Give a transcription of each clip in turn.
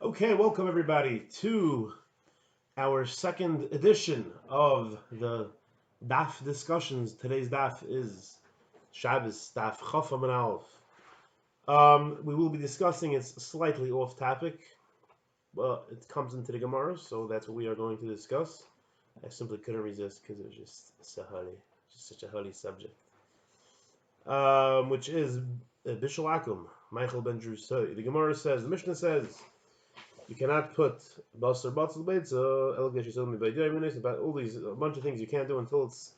Okay, welcome everybody to our second edition of the DAF discussions. Today's DAF is Shabbos DAF Chafam and Aleph. We will be discussing it's slightly off topic, but it comes into the Gemara, so that's what we are going to discuss. I simply couldn't resist because it was just sahari, just such a holy subject. Which is Bishul Akum, Michael ben Drusai. The Gemara says, the Mishnah says, you cannot put basar batzal beitza elgesh yisrael mi b'aydiyin. About all these a bunch of things you can't do until it's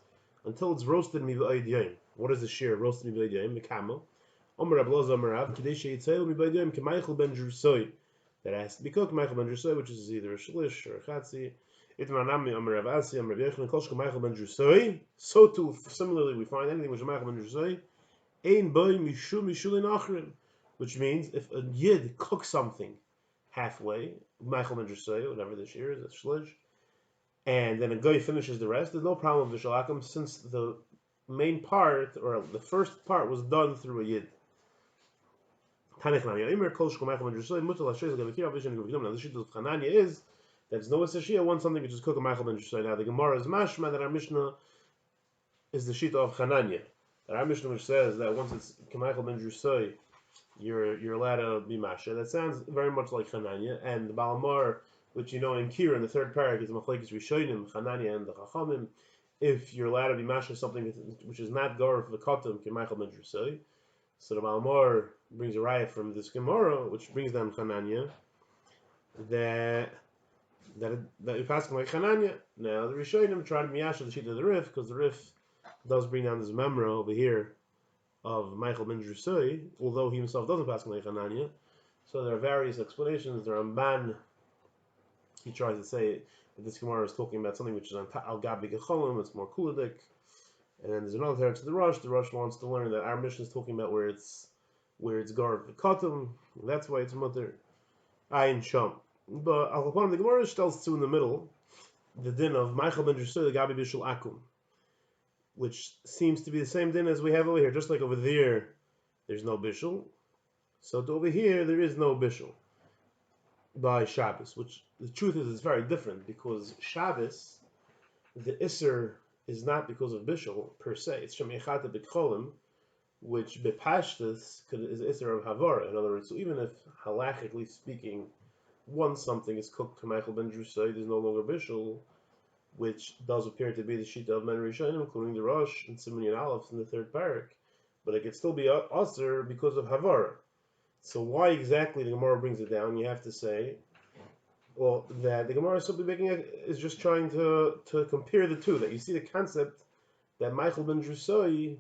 roasted mi b'aydiyin. What is the shear roasted mi b'aydiyin? The camel. Omer Abloz Omer Rav Kadei sheyitzayil mi b'aydiyin k'Michael ben Drusai. That has to be cooked Michael ben Drusai, which is either a shlish or a chatzi. Itmar nami Omer Rav Asi Omer Rav Yechon Kolshka Michael ben Drusai. So too similarly we find anything which is Michael ben Drusai ein boy mishulin achrim, which means if a yid cooks something halfway, Michael ben Drusai, whatever this year is, a shlish, and then a guy finishes the rest, there's no problem with Vishalakim since the main part, or the first part, was done through a yid. Now the shit of Chananya is that it's no Sashia wants something which is cooked Michael ben Drusai. Now the Gemara is mashma that our Mishnah is the sheet of Chananya. That our Mishnah which says that once it's Michael ben Drusai, you're allowed to be masha. That sounds very much like Chananya, and the Balamar, which you know in Kira in the third parak is Machlekes Rishonim, Chananya and the Chachamim. If you're allowed to be masha something which is not gar for the Katam, Michael ben Drusai. So the Balamar brings a riot from this Gemara, which brings down Chananya, that you pass like Chananya. Now the Rishonim try to miyasha the sheet of the Rif because the Rif does bring down this memra over here of Michael ben Drusai, although he himself doesn't pass like Hananya. So there are various explanations. The Ramban, he tries to say that this Gemara is talking about something which is on Al Gabi Gecholim, it's more kuladik. And then there's another term to the Rosh. The Rosh wants to learn that our mission is talking about where it's gar v'katum. That's why it's mutter ayin sham. But Al Kapanim, the Gemara tells two in the middle, the din of Michael ben Drusai, the Gabi bishul akum, which seems to be the same din as we have over here. Just like over there, there's no bishul. So over here, there is no bishul by Shabbos, which the truth is very different because Shabbos, the Isser is not because of bishul per se. It's Shem Echata B'Cholim, which Bepashtas is Isser of Havara. In other words, so even if halachically speaking, once something is cooked to Michael ben Drusai, there's no longer bishul, which does appear to be the Shita of Men Rishonim, including the Rosh and Simon and Aleph in the third parak, but it could still be Aser because of Havara. So why exactly the Gemara brings it down? You have to say, well, that the Gemara is simply is just trying to compare the two. That you see the concept that Michael ben Drusai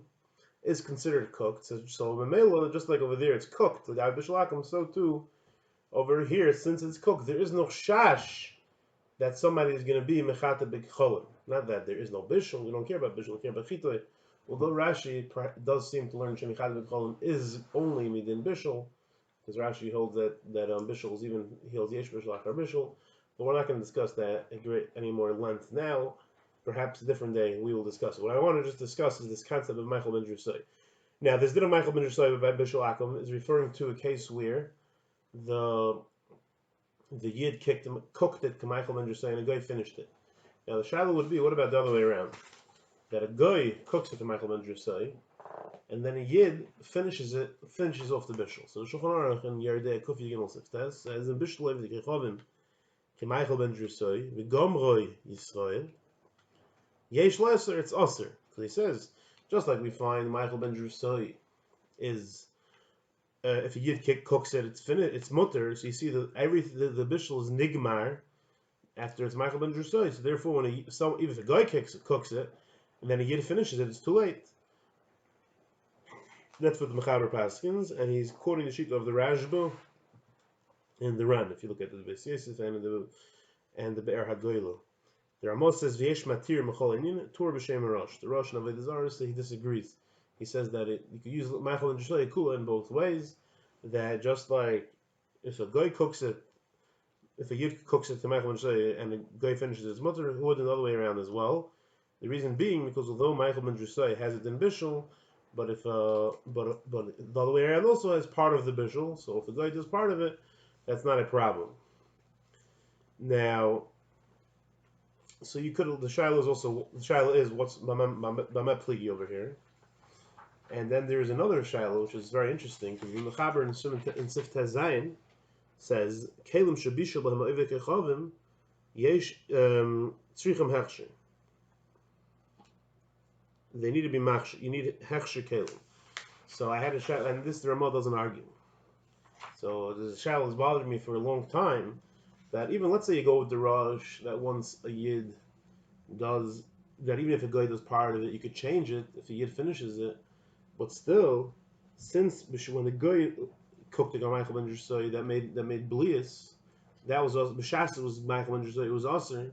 is considered cooked. So Memela, just like over there, it's cooked. The guy Bishalakim, so too over here, since it's cooked, there is no shash that somebody is going to be mechata b'cholim. Not that there is no bishul. We don't care about bishul. We care about chitoy. Although Rashi does seem to learn shemichata b'cholim is only midin bishul, because Rashi holds that bishul is even he holds yesh bishul achar bishul. But we're not going to discuss that any more length now. Perhaps a different day we will discuss it. What I want to just discuss is this concept of Michael ben Drusai. Now, this din of Michael ben Drusai about bishul akum is referring to a case where the yid cooked it to Michael ben Drusai, and a guy finished it. Now the shadow would be, what about the other way around? That a guy cooks it to Michael ben Drusai, and then a yid finishes off the bishul. So the Shulchan Aruch in Yerdei Kufi Gimel Siftes says in bishul of the Kechavim ki Michael ben Drusai v'gomroi Yisrael yesh leser, it's aser. So he says, just like we find Michael ben Drusai is if a yid cooks it, it's finished, it's mutter. So you see the bishul is nigmar after it's Michael ben Drusai. So therefore, even if a guy cooks it, and then a yid finishes it, it's too late. That's what the Mechaber Paskins, and he's quoting the sheet of the Rashba and the Ran. If you look at the Beis Yosef and the Be'er Hagoylo, the Ramos says v'yesh matir mechol inin tur b'shem Rosh. The Rosh and Avodah Zarah say he disagrees. He says that you could use Michael ben Drusai kula in both ways. That just like if a guy cooks it, if a yid cooks it to Michael ben Drusai and the guy finishes his mutter, who would the other way around as well? The reason being because although Michael ben Drusai has it in bishul, but the other way around also has part of the bishul. So if the guy does part of it, that's not a problem. Now, so you could the shaila is also the shaila is what's Bama Pligi over here, and then there is another shaila which is very interesting because the Mechaber in Sif Tezayin says Kalim Shabishal B'Hem Oivek Echavim Yesh Tzrichem Hechsher. They need to be machsher. You need hechsher kelim. So I had a shaila, and this the Ramah doesn't argue. So the shaila has bothered me for a long time. That even let's say you go with the Rosh, that once a yid does that, even if a guy does part of it, you could change it if a yid finishes it. But still, since when the guy cooked the Michael ben Drusai that made blias, that was also b'shas was Michael ben Drusai. It was aser.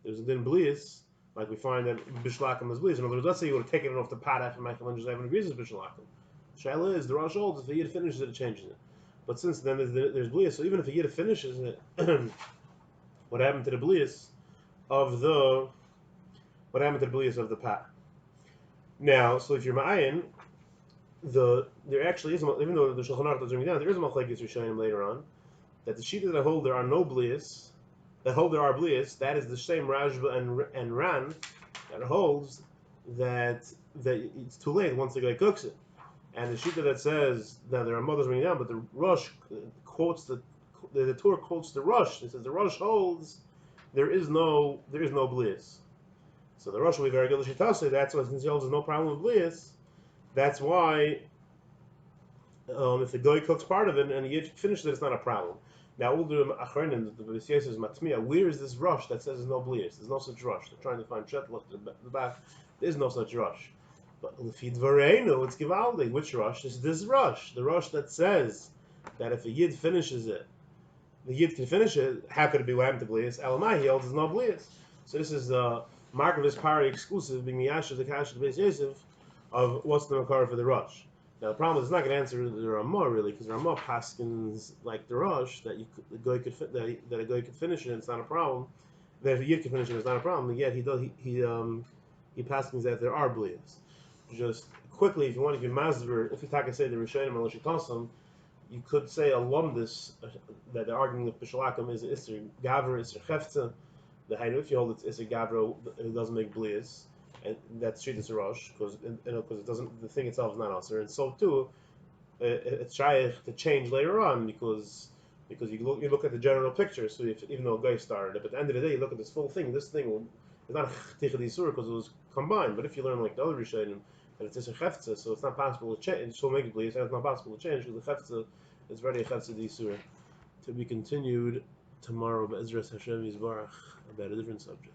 It was din blias. Like we find that bishlakim is blias. In other words, let's say you would have taken it off the pot after Michael ben Drusai and agrees with bishlakim. Shaila is the Rosh holds if a yid finishes it, it changes it. But since then there's blias, so even if a yid finishes it, what happened to the blias of the pot? Now, so if you're ma'ayin, there actually is, even though the Shulchan Aruch doesn't bring down, there is a machlekes Rishonim later on that the shita that hold there are no blias, that hold there are blias, that is the same Rajba and Ran that holds that it's too late once the guy cooks it. And the shita that says that there are mothers bringing down, but the Rosh quotes the Torah quotes the Rosh. It says the Rosh holds there is no blias. So the Rosh will be very good. That's why since he holds there's no problem with blias, that's why if the guy cooks part of it and he finishes it, it's not a problem. Now all the achronim, the B'siyas is matmiya. Where is this Rosh that says there's no blias? There's no such Rosh. They're trying to find Shet. Look at the back. There's no such Rosh. But L'fi Dvareinu, it's Givaldi. Which Rosh? Is this Rosh? The Rosh that says that if a Yid finishes it, the Yid can finish it. How could it be Lam to Blias? Elamai, he holds there's no Blias. So this is the mark of his Pari exclusive, being Miyasha, the Kash, the Beis Yosef, of what's the Makar for the Rosh. Now the problem is it's not going to answer the Ramah really, because Ramah paskins like the Rosh that a guy could finish it, it's not a problem. That if a Yid can finish it, it's not a problem. And yet he paskins that there are Blias. Just quickly, if you want to give Mazver, if you talk and say the Rishonim and Lashikasam, you could say a lumdus that the argument with Bishalakim is Isser Gavra, Isser Chefta. The Hainu, if you hold it's Isser Gavra, it doesn't make blias, and that's Shittas Rosh, because it doesn't, the thing itself is not Aser, and so too, it's shaykh to change later on because you look at the general picture. So even though a guy started it, but at the end of the day, you look at this full thing. This thing is not a Tichad Yisur because it was combined. But if you learn like the other Rishonim, and it's a Chefza, so it's not possible to change. It will make it bleed, and it's not possible to change because the Chefza is already a Chefza Yisur. To be continued tomorrow, Be'ezras Hashem Yisbarach, about a different subject.